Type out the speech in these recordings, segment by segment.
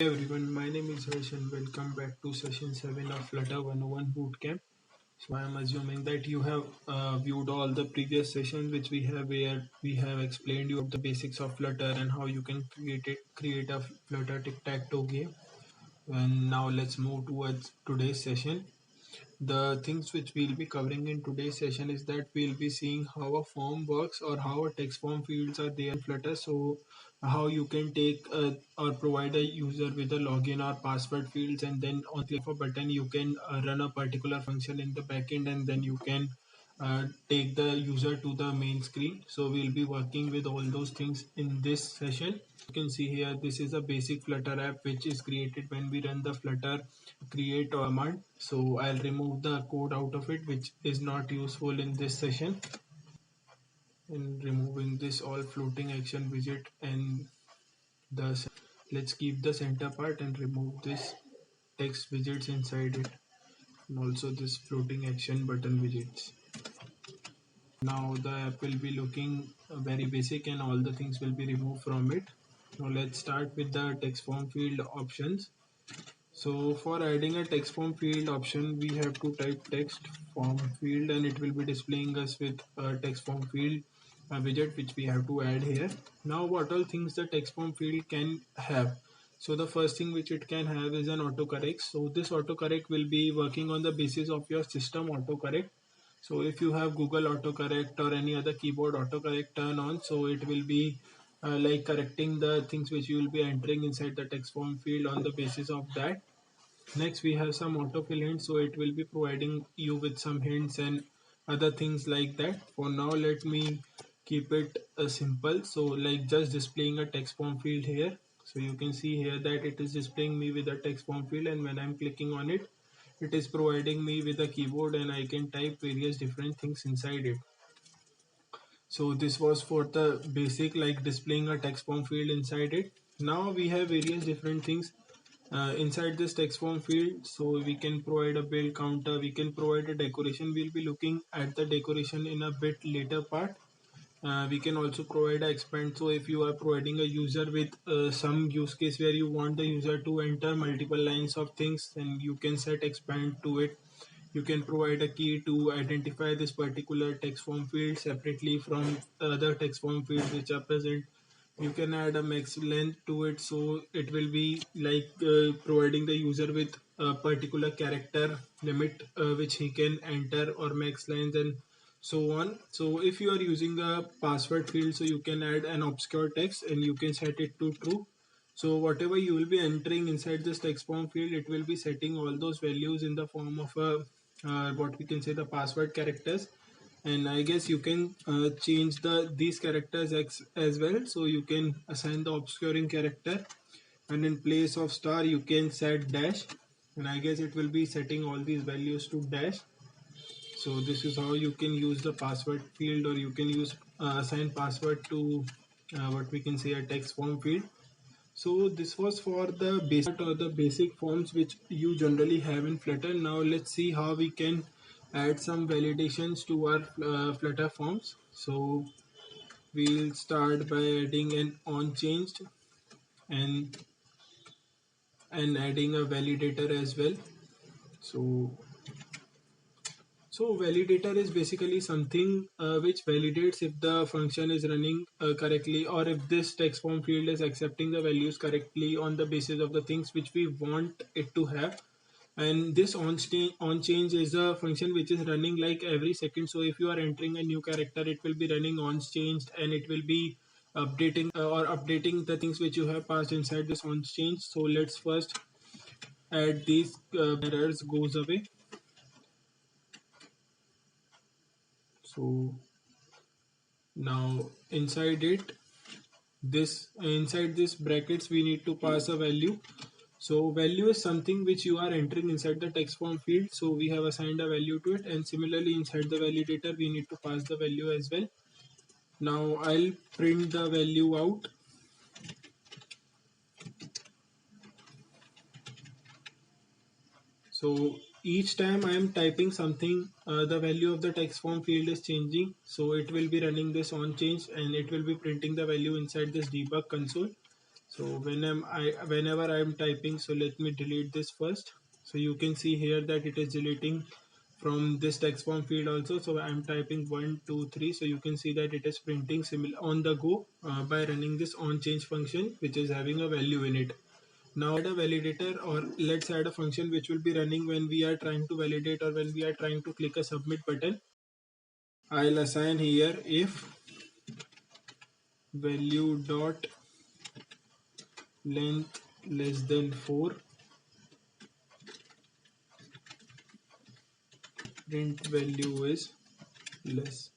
Hey everyone, my name is Harsh and welcome back to session 7 of Flutter 101 Bootcamp. So I am assuming that you have viewed all the previous sessions which we have where we have explained you the basics of Flutter and how you can create a Flutter tic-tac-toe game. And now let's move towards today's session. The things which we'll be covering in today's session is that we'll be seeing how a form works or how a text form fields are there in Flutter. So how you can take or provide a user with a login or password fields, and then on click of a button you can run a particular function in the backend, and then you can take the user to the main screen. So we'll be working with all those things in this session. You can see here this is a basic Flutter app which is created when we run the Flutter create command. So I'll remove the code out of it which is not useful in this session, and removing this all floating action widget and the let's keep the center part and remove this text widgets inside it, and also this floating action button widgets. Now the app will be looking very basic and all the things will be removed from it. Now let's start with the text form field options. So for adding a text form field option, we have to type text form field and it will be displaying us with a text form field widget which we have to add here. Now what all things the text form field can have? So the first thing which it can have is an autocorrect. So this autocorrect will be working on the basis of your system autocorrect. So if you have Google autocorrect or any other keyboard autocorrect turn on, so it will be like correcting the things which you will be entering inside the text form field on the basis of that. Next we have some autofill hints, so it will be providing you with some hints and other things like that. For now let me keep it simple, so like just displaying a text form field here. So you can see here that it is displaying me with a text form field, and when I'm clicking on it, it is providing me with a keyboard and I can type various different things inside it. So this was for the basic like displaying a text form field inside it. Now we have various different things inside this text form field. So we can provide a build counter, we can provide a decoration. We'll be looking at the decoration in a bit later part. We can also provide a expand. So if you are providing a user with some use case where you want the user to enter multiple lines of things, then you can set expand to it. You can provide a key to identify this particular text form field separately from other text form fields which are present. You can add a max length to it, so it will be like providing the user with a particular character limit which he can enter, or max length and so on. So if you are using a password field, so you can add an obscure text and you can set it to true. So whatever you will be entering inside this text form field, it will be setting all those values in the form of a what we can say the password characters. And I guess you can change these characters as well. So you can assign the obscuring character, and in place of star you can set dash, and I guess it will be setting all these values to dash. So this is how you can use the password field, or you can use assign password to what we can say a text form field. So this was for the basic or the basic forms which you generally have in Flutter. Now let's see how we can add some validations to our Flutter forms. So we'll start by adding an onChanged and adding a validator as well. So validator is basically something which validates if the function is running correctly, or if this text form field is accepting the values correctly on the basis of the things which we want it to have. And this onChange is a function which is running like every second. So if you are entering a new character, it will be running onChanged, and it will be updating or updating the things which you have passed inside this onChange. So let's first add these errors goes away. So now inside this brackets we need to pass a value. So value is something which you are entering inside the text form field, so we have assigned a value to it, and similarly inside the validator we need to pass the value as well. Now I'll print the value out. So each time I am typing something, the value of the text form field is changing. So it will be running this onChange, and it will be printing the value inside this debug console. So whenever I'm typing, so let me delete this first. So you can see here that it is deleting from this text form field also. So I'm typing 1 2 3, so you can see that it is printing similar on the go by running this on change function, which is having a value in it. Now add a validator, or let's add a function which will be running when we are trying to validate or when we are trying to click a submit button. I'll assign here if value dot length less than 4, print value is less,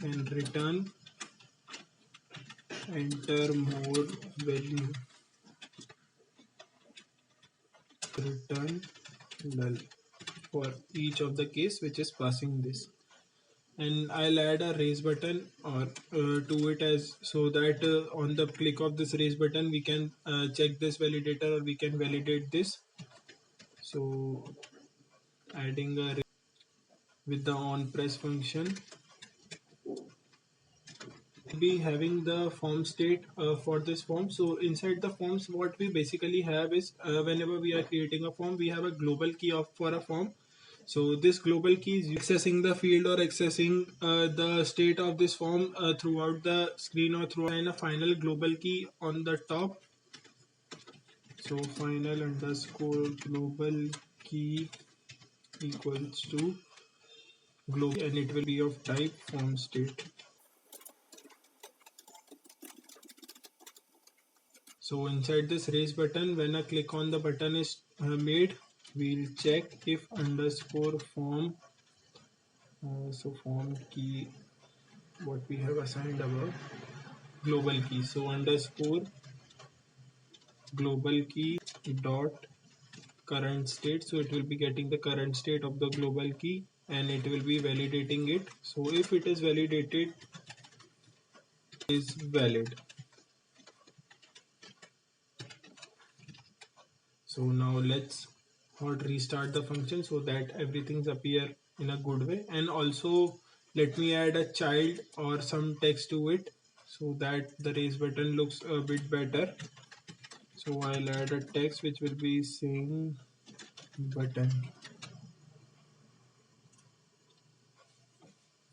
and return enter more value, return null for each of the case which is passing this. And I'll add a raise button or to it, as so that on the click of this raise button we can check this validator or we can validate this. So adding a with the on press function, be having the form state for this form. So inside the forms, what we basically have is whenever we are creating a form, we have a global key of for a form. So this global key is accessing the field or accessing the state of this form throughout the screen or through a final global key on the top. So final underscore global key equals to global, and it will be of type form state. So inside this raise button, when a click on the button is made, we'll check if underscore form, so form key, what we have assigned above, global key. So underscore global key dot current state. So it will be getting the current state of the global key and it will be validating it. So if it is validated, it is valid. So now let's hot restart the function so that everything's appear in a good way. And also let me add a child or some text to it so that the raise button looks a bit better. So I'll add a text which will be saying button.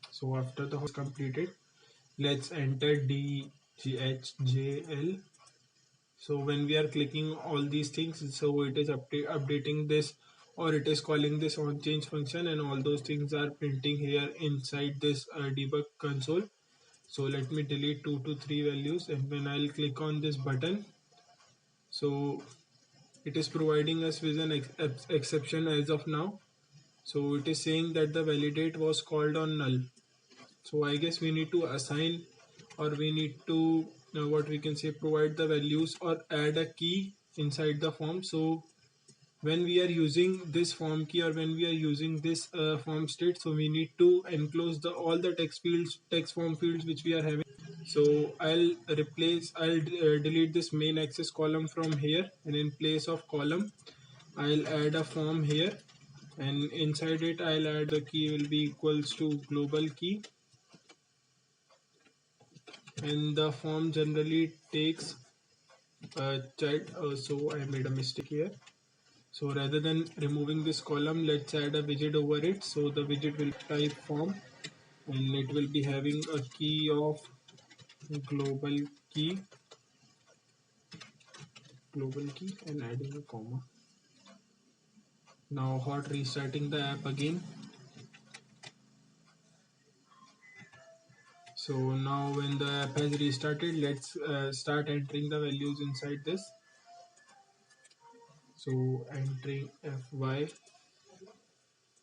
So after the host completed, let's enter DGHJL. So when we are clicking all these things, so it is updating this, or it is calling this on change function, and all those things are printing here inside this debug console. So let me delete 2 to 3 values, and when I'll click on this button, so it is providing us with an exception as of now. So it is saying that the validate was called on null. So I guess we need to assign, or we need to what we can say, provide the values or add a key inside the form. So when we are using this form key, or when we are using this form state, so we need to enclose all the text form fields which we are having. So I'll delete this main access column from here, and in place of column I'll add a form here, and inside it I'll add the key will be equals to global key, and the form generally takes a child. So I made a mistake here. So rather than removing this column, let's add a widget over it. So the widget will type form, and it will be having a key of global key, and adding a comma. Now hot restarting the app again. So now when the app has restarted, let's start entering the values inside this. So entering FY,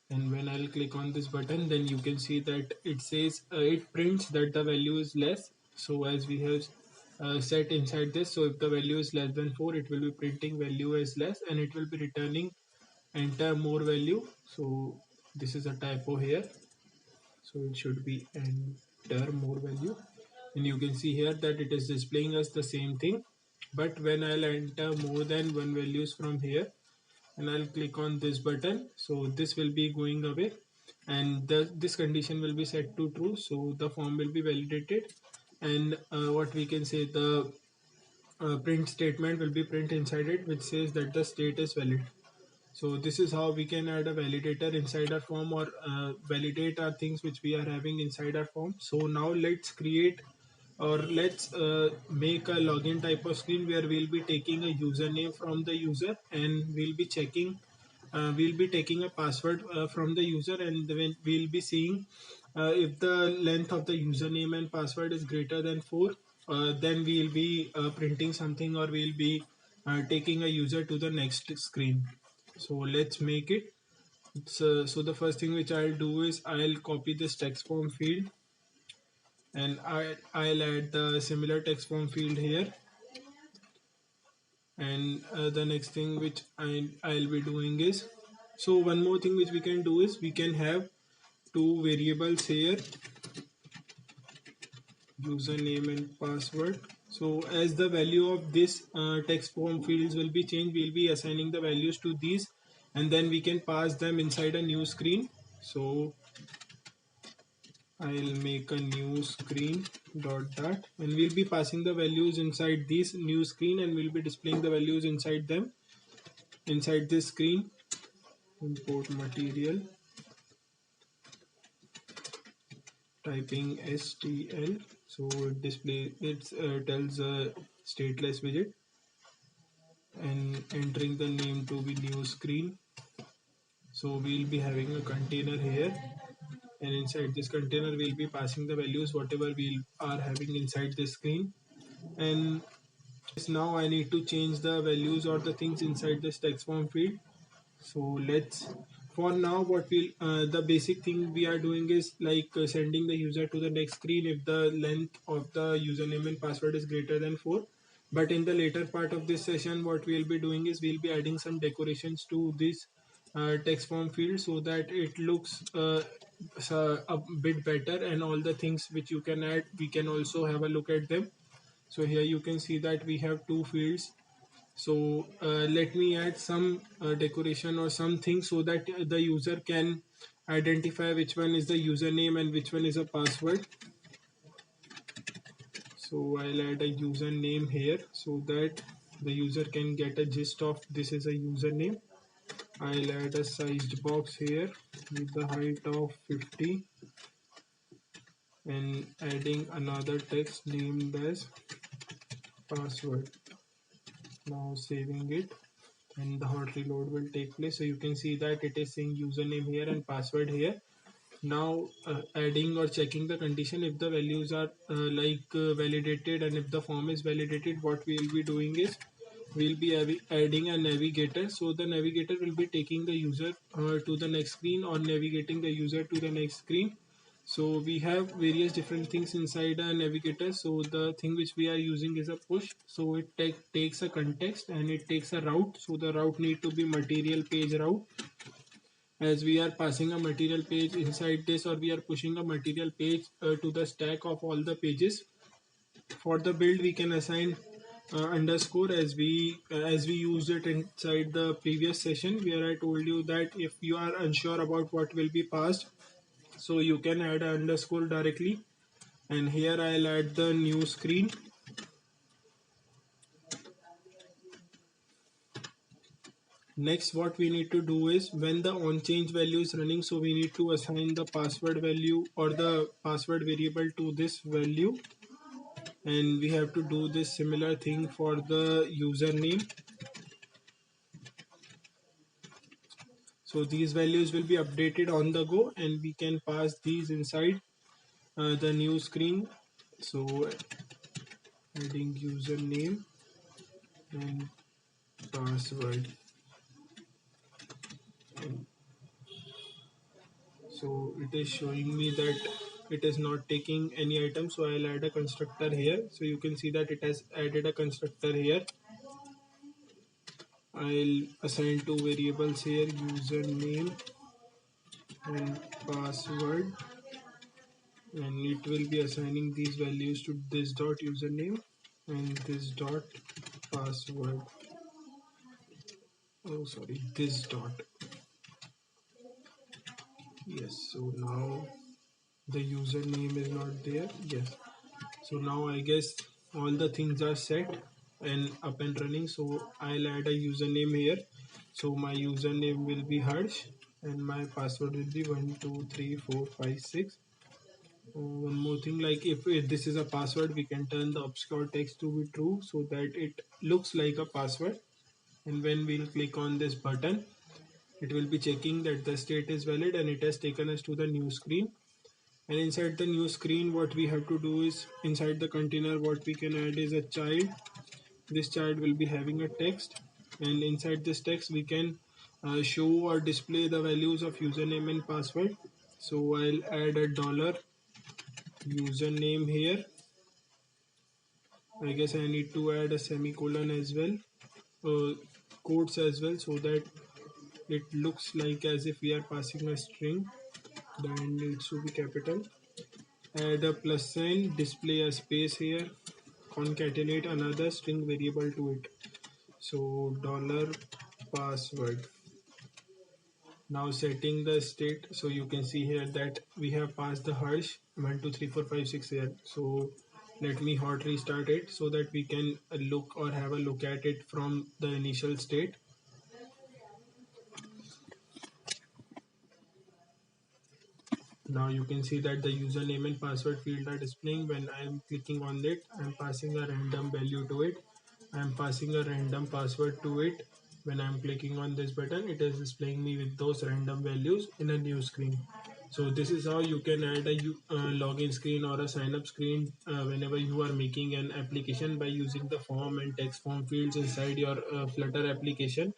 and when I'll click on this button, then you can see that it says it prints that the value is less. So as we have set inside this, so if the value is less than 4, it will be printing value as less, and it will be returning enter more value. So this is a typo here, so it should be enter more value, and you can see here that it is displaying us the same thing. But when I'll enter more than one values from here, and I'll click on this button, so this will be going away, and this condition will be set to true, so the form will be validated. and what we can say, the print statement will be print inside it, which says that the state is valid. So this is how we can add a validator inside our form, or validate our things which we are having inside our form. So now let's create, or let's make a login type of screen where we'll be taking a username from the user, and we'll be checking, we'll be taking a password from the user, and then we'll be seeing if the length of the username and password is greater than 4, then we'll be printing something, or we'll be taking a user to the next screen. So let's make it. So the first thing which I'll do is I'll copy this text form field, and I'll add the similar text form field here. And the next thing which I'll be doing is, so one more thing which we can do is we can have two variables here, username and password. So as the value of this text form fields will be changed, we'll be assigning the values to these, and then we can pass them inside a new screen. So I'll make a new screen dot, and we'll be passing the values inside this new screen, and we'll be displaying the values inside them, inside this screen. Import material, typing STL, so it display, it tells a stateless widget, and entering the name to be new screen. So we'll be having a container here, and inside this container we'll be passing the values whatever we are having inside this screen. And now I need to change the values or the things inside this text form field. So let's, for now, what we'll the basic thing we are doing is like sending the user to the next screen if the length of the username and password is greater than 4. But in the later part of this session, what we'll be doing is we'll be adding some decorations to this text form field, so that it looks a bit better, and all the things which you can add, we can also have a look at them. So here you can see that we have two fields. So let me add some decoration or something, so that the user can identify which one is the username and which one is a password. So I'll add a username here, so that the user can get a gist of this is a username. I'll add a sized box here with the height of 50, and adding another text named as password. Now saving it, and the hot reload will take place. So you can see that it is saying username here and password here. Now adding or checking the condition, if the values are validated, and if the form is validated, what we will be doing is we'll be adding a navigator. So the navigator will be taking the user to the next screen, or navigating the user to the next screen. So we have various different things inside a navigator. So the thing which we are using is a push. So it takes a context, and it takes a route. So the route need to be material page route, as we are passing a material page inside this, or we are pushing a material page to the stack of all the pages. For the build, we can assign underscore, as we used it inside the previous session, where I told you that if you are unsure about what will be passed, so you can add an underscore directly. And here I'll add the new screen. Next, what we need to do is, when the onChange value is running, so we need to assign the password value or the password variable to this value, and we have to do this similar thing for the username. So these values will be updated on the go, and we can pass these inside the new screen. So adding username and password. So it is showing me that it is not taking any item, so I'll add a constructor here. So you can see that it has added a constructor here. I'll assign two variables here, username and password, and it will be assigning these values to this dot username and this dot password. Oh sorry, this dot. Yes, so now the username is not there. Yes, So now I guess all the things are set and up and running. So I'll add a username here. So my username will be Harsh and my password will be 123456. One more thing, like if this is a password, we can turn the obscure text to be true so that it looks like a password. And when we'll click on this button, it will be checking that the state is valid and it has taken us to the new screen. And inside the new screen, what we have to do is, inside the container, what we can add is a child. This child will be having a text, and inside this text we can show or display the values of username and password. So I'll add a dollar username here. I guess I need to add a semicolon as well, quotes as well, so that it looks like as if we are passing a string. Then needs to be capital. Add a plus sign, display a space here, concatenate another string variable to it. So dollar password. Now setting the state, so you can see here that we have passed the hash 1 2 3 4 5 6 here. So let me hot restart it so that we can look or have a look at it from the initial state. Now you can see that the username and password field are displaying. When I am clicking on it, I am passing a random value to it. I am passing a random password to it. When I am clicking on this button, it is displaying me with those random values in a new screen. So this is how you can add a login screen or a sign up screen whenever you are making an application by using the form and text form fields inside your Flutter application.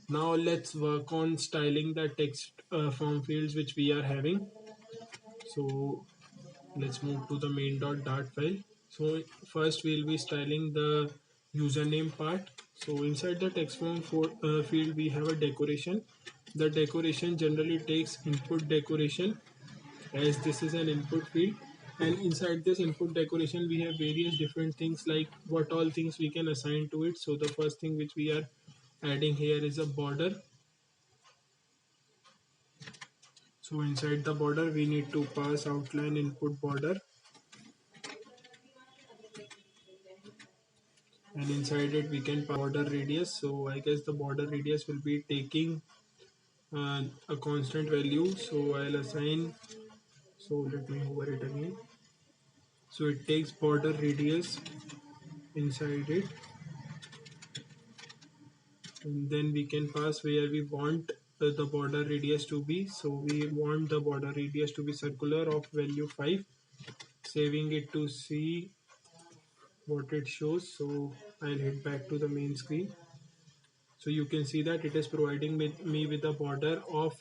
Now let's work on styling the text form fields which we are having. So let's move to the main.dart file. So first we'll be styling the username part. So inside the text form field we have a decoration. The decoration generally takes input decoration, as this is an input field, and inside this input decoration we have various different things like what all things we can assign to it. So the first thing which we are adding here is a border. So inside the border we need to pass outline input border, and inside it we can pass border radius. So I guess the border radius will be taking a constant value, so I'll assign, so let me hover it again. So it takes border radius inside it, and then we can pass where we want the border radius to be. So we want the border radius to be circular of value 5, saving it to see what it shows. So I'll head back to the main screen. So you can see that it is providing me with a border of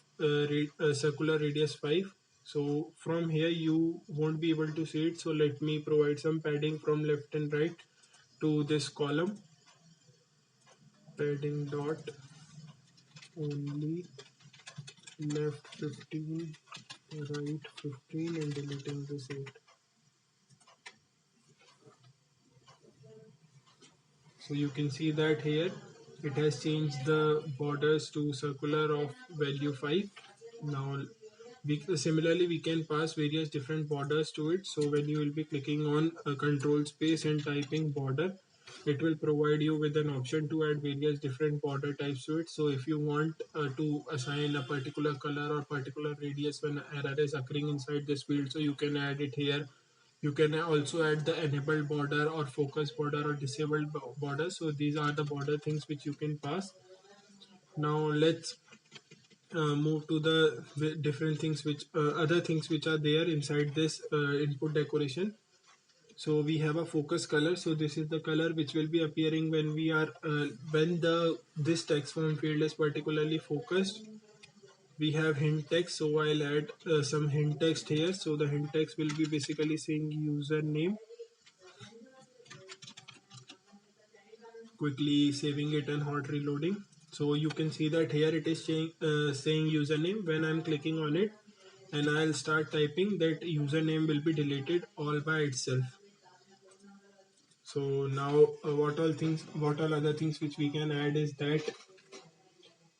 circular radius 5. So from here you won't be able to see it. So let me provide some padding from left and right to this column. Padding dot only left 15, right 15, and deleting this 8. So you can see that here it has changed the borders to circular of value 5. Now similarly we can pass various different borders to it. So when you will be clicking on a control space and typing border, it will provide you with an option to add various different border types to it. So if you want to assign a particular color or particular radius when error is occurring inside this field, so you can add it here. You can also add the enabled border or focus border or disabled border. So these are the border things which you can pass. Now let's move to the different things which other things which are there inside this input decoration. So we have a focus color. So this is the color which will be appearing when we are when this text form field is particularly focused. We have hint text, so I'll add some hint text here. So the hint text will be basically saying username. Quickly saving it and hot reloading. So you can see that here it is saying username. When I'm clicking on it and I'll start typing, that username will be deleted all by itself. So now what all other things which we can add is that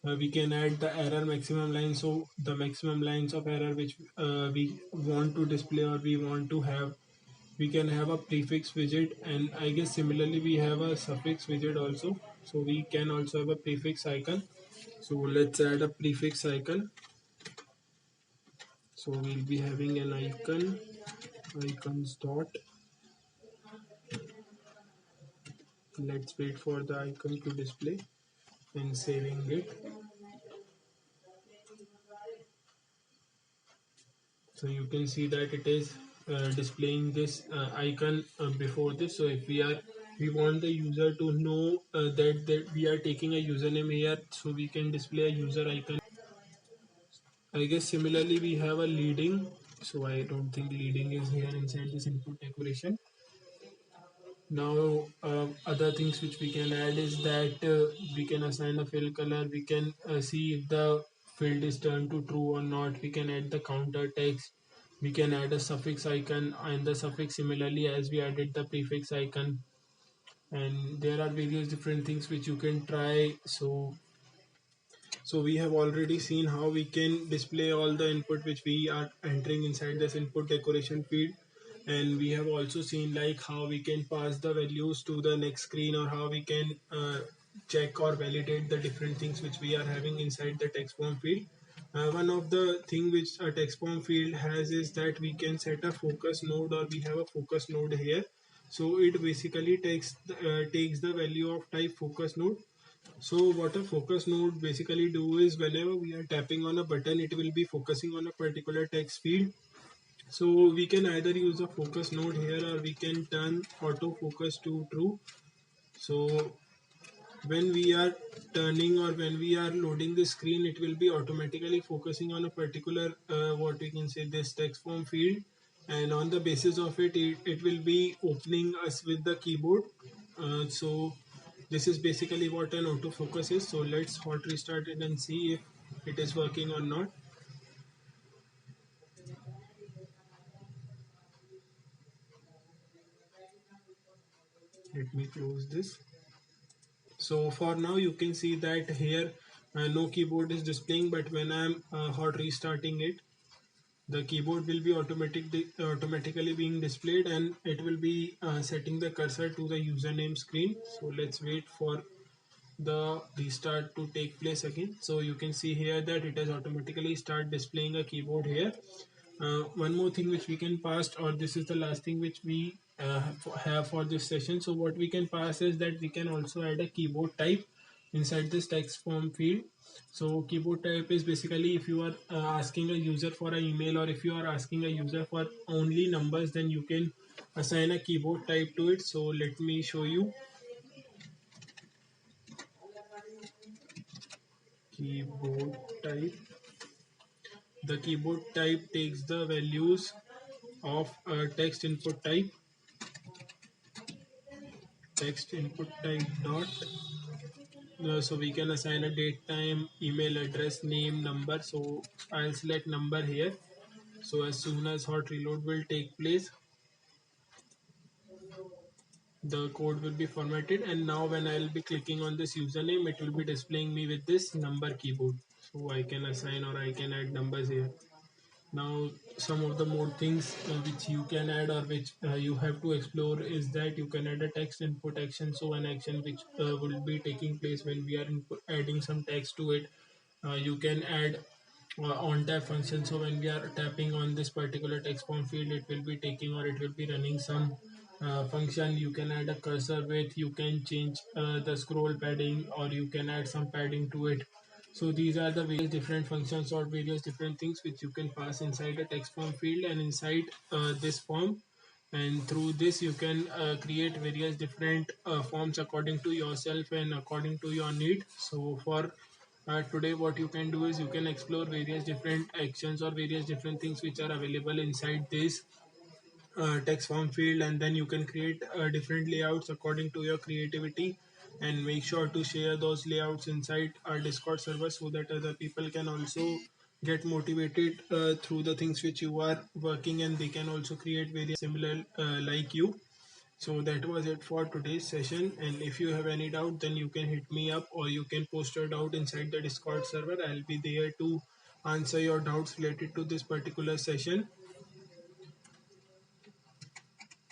we can add the error maximum line. So the maximum lines of error which we want to display or we want to have we can have a prefix widget, and I guess similarly we have a suffix widget also. So we can also have a prefix icon. So let's add a prefix icon. So we'll be having an icon, icons dot. Let's wait for the icon to display and saving it. So you can see that it is displaying this icon before this. So if we want the user to know that we are taking a username here, so we can display a user icon. I guess similarly we have a leading, so I don't think leading is here inside this input decoration. Now other things which we can add is that we can assign a fill color, we can see if the field is turned to true or not, we can add the counter text, we can add a suffix icon and the suffix similarly as we added the prefix icon, and there are various different things which you can try. So we have already seen how we can display all the input which we are entering inside this input decoration field, and we have also seen like how we can pass the values to the next screen, or how we can check or validate the different things which we are having inside the text form field. One of the thing which a text form field has is that we can set a focus node, or we have a focus node here. So it basically takes the value of type focus node. So what a focus node basically do is whenever we are tapping on a button, it will be focusing on a particular text field. So we can either use a focus node here, or we can turn autofocus to true. So when we are turning or when we are loading the screen, it will be automatically focusing on a particular what we can say this text form field, and on the basis of it will be opening us with the keyboard. So this is basically what an autofocus is. So let's hot restart it and see if it is working or not. Let me close this. So for now you can see that here no keyboard is displaying, but when I'm hot restarting it, the keyboard will be automatically being displayed, and it will be setting the cursor to the username screen. So let's wait for the restart to take place again. So you can see here that it has automatically start displaying a keyboard here. One more thing which we can pass, or this is the last thing which we have for this session. So what we can pass is that we can also add a keyboard type inside this text form field. So keyboard type is basically if you are asking a user for an email, or if you are asking a user for only numbers, then you can assign a keyboard type to it. So let me show you. Keyboard type. The keyboard type takes the values of text input type. Text input type dot. So we can assign a date, time, email address, name, number. So I'll select number here. So as soon as hot reload will take place, the code will be formatted, and now when I'll be clicking on this username, it will be displaying me with this number keyboard. So I can assign or I can add numbers here. Now some of the more things which you can add, or which you have to explore, is that you can add a text input action. So an action which will be taking place when we are adding some text to it. You can add on tap function. So when we are tapping on this particular text form field, it will be taking or it will be running some function. You can add a cursor width, you can change the scroll padding, or you can add some padding to it. So these are the various different functions or various different things which you can pass inside a text form field and inside this form. And through this you can create various different forms according to yourself and according to your need. So for today what you can do is you can explore various different actions or various different things which are available inside this text form field, and then you can create different layouts according to your creativity, and make sure to share those layouts inside our Discord server so that other people can also get motivated through the things which you are working, and they can also create various similar like you. So that was it for today's session, and if you have any doubt, then you can hit me up, or you can post your doubt inside the Discord server. I'll be there to answer your doubts related to this particular session.